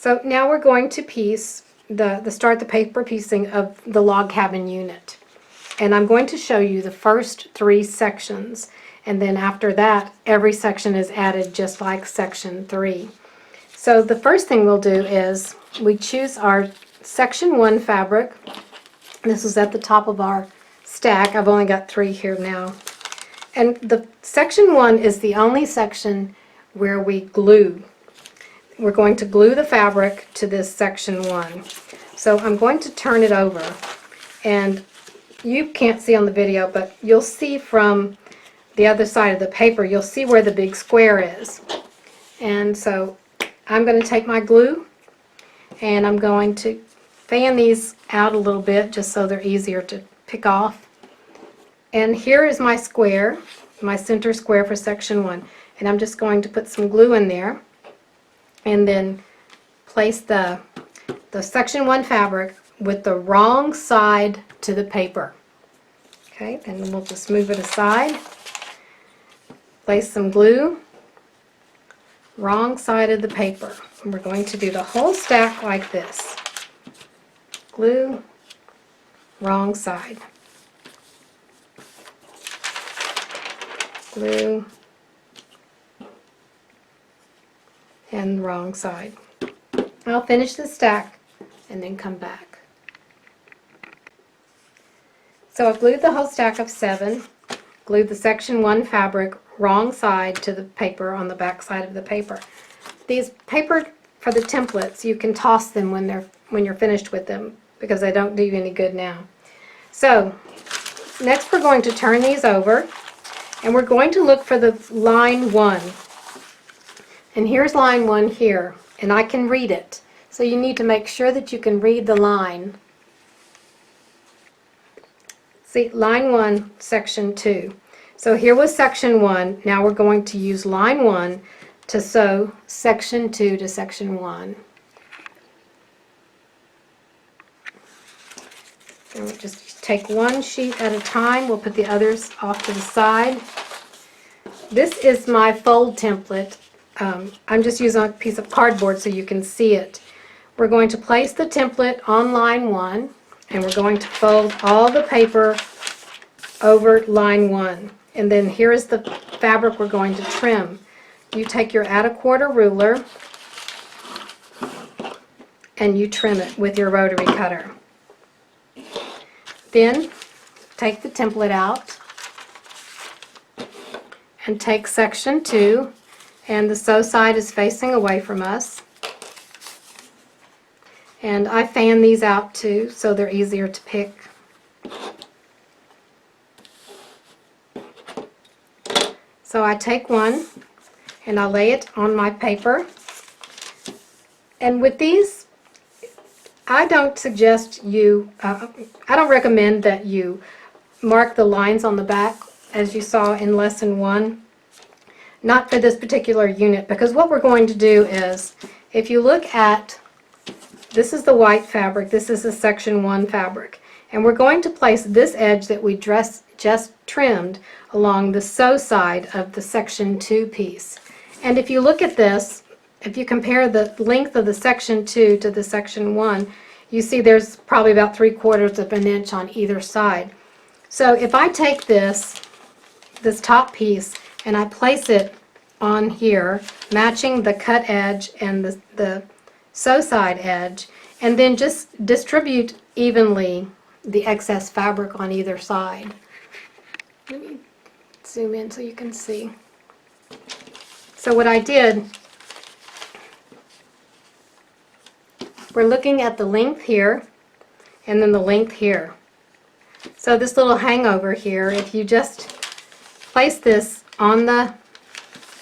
So now we're going to piece start the paper piecing of the log cabin unit. And I'm going to show you the first 3 sections, and then after that every section is added just like section 3. So the first thing we'll do is we choose our section 1 fabric. This is at the top of our stack. I've only got 3 here now. And the section 1 is the only section where we glue. We're going to glue the fabric to this section 1. So I'm going to turn it over, and you can't see on the video, but you'll see from the other side of the paper, you'll see where the big square is. And so I'm going to take my glue and I'm going to fan these out a little bit just so they're easier to pick off. And here is my square, my center square for section 1. And I'm just going to put some glue in there and then place the section 1 fabric with the wrong side to the paper. Okay, and then we'll just move it aside. Place some glue, wrong side of the paper. And we're going to do the whole stack like this. Glue, wrong side. Glue, and wrong side. I'll finish the stack and then come back. So I've glued the whole stack of 7, glued the section 1 fabric wrong side to the paper on the back side of the paper. These paper for the templates, you can toss them when you're finished with them because they don't do you any good now. So next we're going to turn these over and we're going to look for the line 1. And here's line 1 here, and I can read it. So you need to make sure that you can read the line. See, line 1, section 2. So here was section 1. Now we're going to use line 1 to sew section 2 to section 1. And we'll just take one sheet at a time. We'll put the others off to the side. This is my fold template. I'm just using a piece of cardboard so you can see it. We're going to place the template on line 1, and we're going to fold all the paper over line 1. And then here is the fabric we're going to trim. You take your add-a-quarter ruler and you trim it with your rotary cutter. Then take the template out and take section 2, and the sew side is facing away from us. And I fan these out too so they're easier to pick. So I take one and I lay it on my paper. And with these, I don't suggest you, I don't recommend that you mark the lines on the back as you saw in lesson 1. Not for this particular unit, because what we're going to do is, if you look at, this is the white fabric, this is the section 1 fabric, and we're going to place this edge that we just trimmed along the sew side of the section 2 piece. And if you look at this, if you compare the length of the section 2 to the section 1, you see there's probably about 3/4 of an inch on either side. So if I take this top piece and I place it on here, matching the cut edge and the sew side edge, and then just distribute evenly the excess fabric on either side. Let me zoom in so you can see. So what I did, we're looking at the length here and then the length here. So this little hangover here, if you just place this on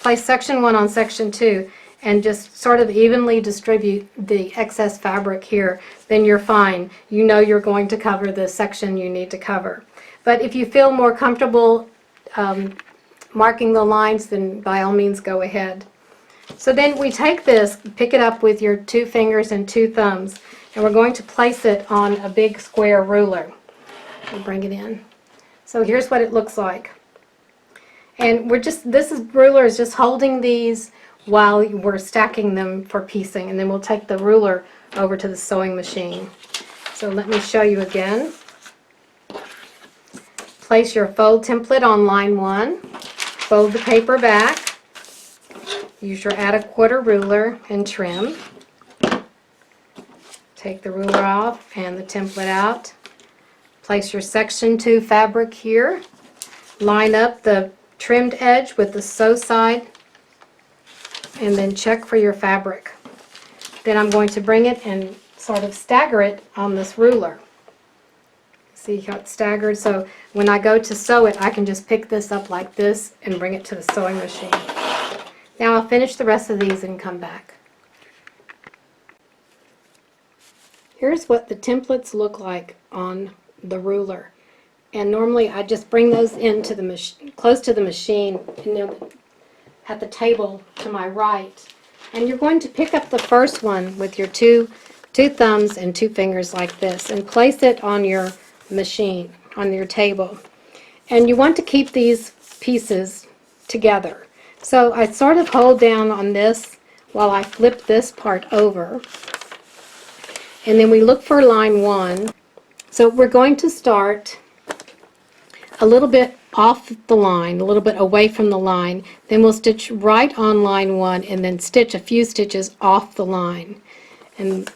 place section 1 on section 2 and just sort of evenly distribute the excess fabric here, then you're fine. You know you're going to cover the section you need to cover. But if you feel more comfortable marking the lines, then by all means go ahead. So then we take this, pick it up with your 2 fingers and 2 thumbs, and we're going to place it on a big square ruler. We'll bring it in. So here's what it looks like. And we're just, ruler is just holding these while we're stacking them for piecing, and then we'll take the ruler over to the sewing machine. So let me show you again. Place your fold template on line 1, fold the paper back, use your add a quarter ruler and trim. Take the ruler off and the template out. Place your section 2 fabric here. Line up the trimmed edge with the sew side and then check for your fabric. Then I'm going to bring it and sort of stagger it on this ruler. See how it's staggered? So when I go to sew it, I can just pick this up like this and bring it to the sewing machine. Now I'll finish the rest of these and come back. Here's what the templates look like on the ruler. And normally I just bring those into the machine, close to the machine, at the table to my right. And you're going to pick up the first one with your two thumbs and 2 fingers like this and place it on your machine, on your table. And you want to keep these pieces together. So I sort of hold down on this while I flip this part over. And then we look for line 1. So we're going to start a little bit off the line, a little bit away from the line. Then we'll stitch right on line 1 and then stitch a few stitches off the line. And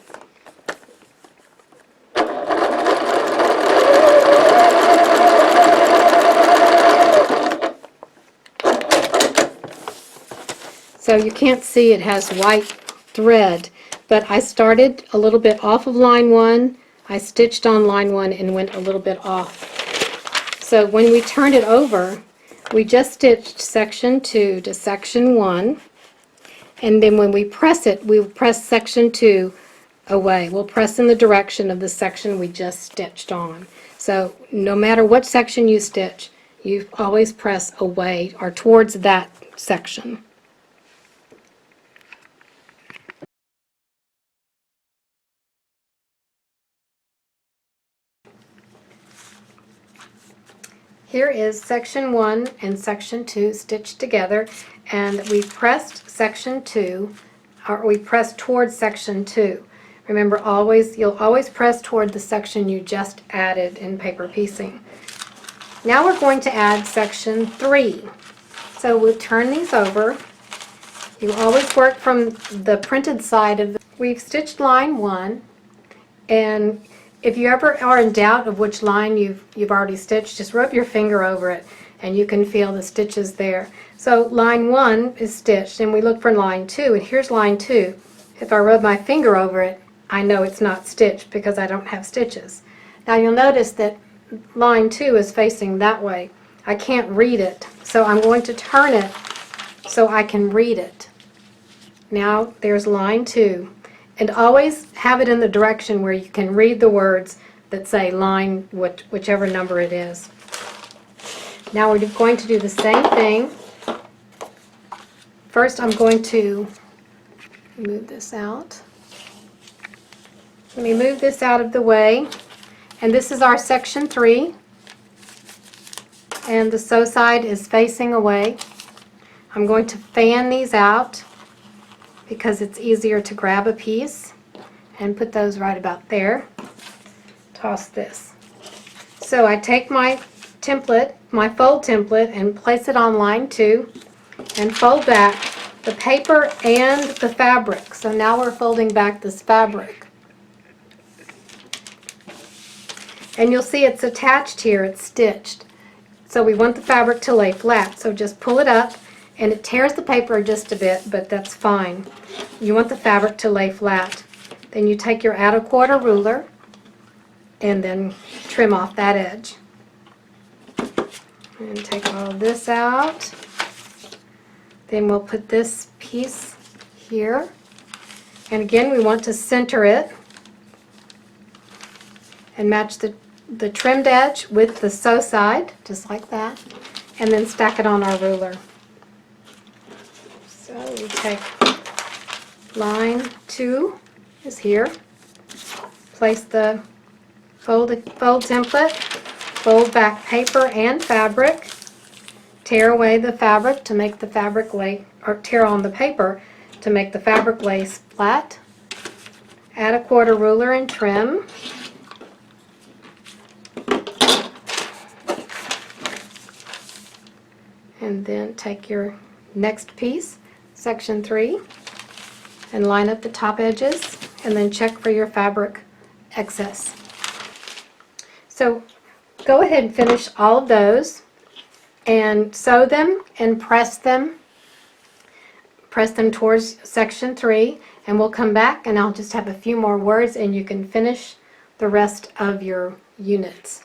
so you can't see it has white thread, but I started a little bit off of line 1, I stitched on line 1 and went a little bit off. So when we turn it over, we just stitched section 2 to section 1, and then when we press it, we'll press section 2 away. We'll press in the direction of the section we just stitched on. So no matter what section you stitch, you always press away or towards that section. Here is section 1 and section 2 stitched together, and we pressed section 2, or we pressed towards section 2. Remember, you'll always press toward the section you just added in paper piecing. Now we're going to add section 3. So we'll turn these over. You always work from the printed side of We've stitched line 1, and if you ever are in doubt of which line you've already stitched, just rub your finger over it and you can feel the stitches there. So line 1 is stitched, and we look for line 2, and here's line 2. If I rub my finger over it, I know it's not stitched because I don't have stitches. Now you'll notice that line 2 is facing that way. I can't read it, so I'm going to turn it so I can read it. Now there's line 2. And always have it in the direction where you can read the words that say line, whichever number it is. Now we're going to do the same thing. First I'm going to move this out. Let me move this out of the way. And this is our section 3. And the sew side is facing away. I'm going to fan these out because it's easier to grab a piece and put those right about there. Toss this. So I take my template, my fold template, and place it on line 2 and fold back the paper and the fabric. So now we're folding back this fabric. And you'll see it's attached here, it's stitched. So we want the fabric to lay flat, so just pull it up, and it tears the paper just a bit, but that's fine. You want the fabric to lay flat. Then you take your add a quarter ruler and then trim off that edge. And take all of this out. Then we'll put this piece here. And again, we want to center it and match the trimmed edge with the sew side, just like that, and then stack it on our ruler. So we take line 2 is here, place the fold template, fold back paper and fabric, tear away the fabric to make the fabric lace, or tear on the paper to make the fabric lace flat. Add a quarter ruler and trim. And then take your next piece, section 3, and line up the top edges, and then check for your fabric excess. So go ahead and finish all of those and sew them and press them towards section 3, and we'll come back and I'll just have a few more words and you can finish the rest of your units.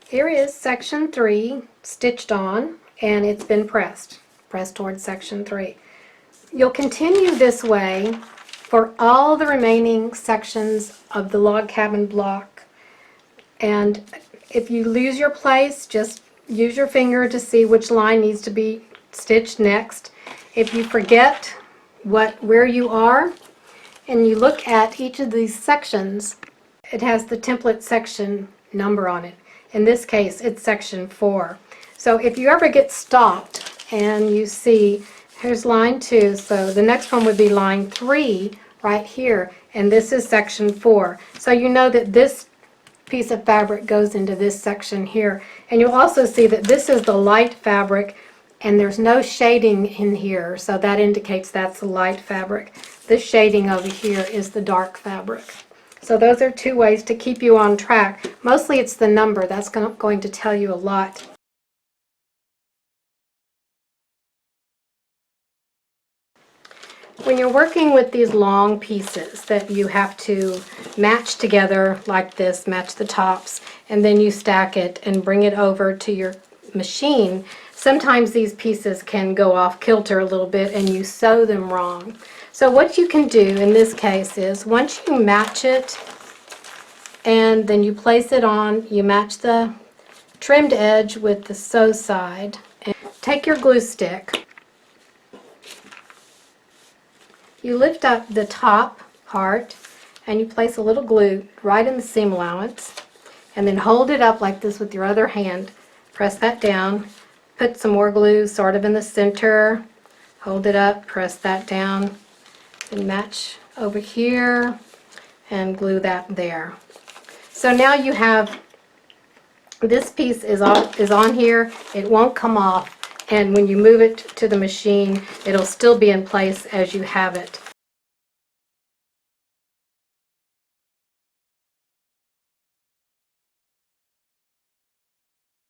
Here is section 3 stitched on, and it's been pressed towards section 3. You'll continue this way for all the remaining sections of the log cabin block, and if you lose your place, just use your finger to see which line needs to be stitched next. If you forget where you are and you look at each of these sections, it has the template section number on it. In this case, it's section 4. So if you ever get stopped and you see, here's line 2, so the next one would be line 3 right here, and this is section 4. So you know that this piece of fabric goes into this section here. And you'll also see that this is the light fabric, and there's no shading in here, so that indicates that's the light fabric. This shading over here is the dark fabric. So those are 2 ways to keep you on track. Mostly it's the number that's going to tell you a lot. When you're working with these long pieces that you have to match together like this, match the tops, and then you stack it and bring it over to your machine, sometimes these pieces can go off kilter a little bit and you sew them wrong. So what you can do in this case is, once you match it and then you place it on, you match the trimmed edge with the sew side, and take your glue stick, you lift up the top part and you place a little glue right in the seam allowance, and then hold it up like this with your other hand, press that down, put some more glue sort of in the center, hold it up, press that down, and match over here and glue that there. So now you have, this piece is on here, it won't come off, and when you move it to the machine it'll still be in place as you have it.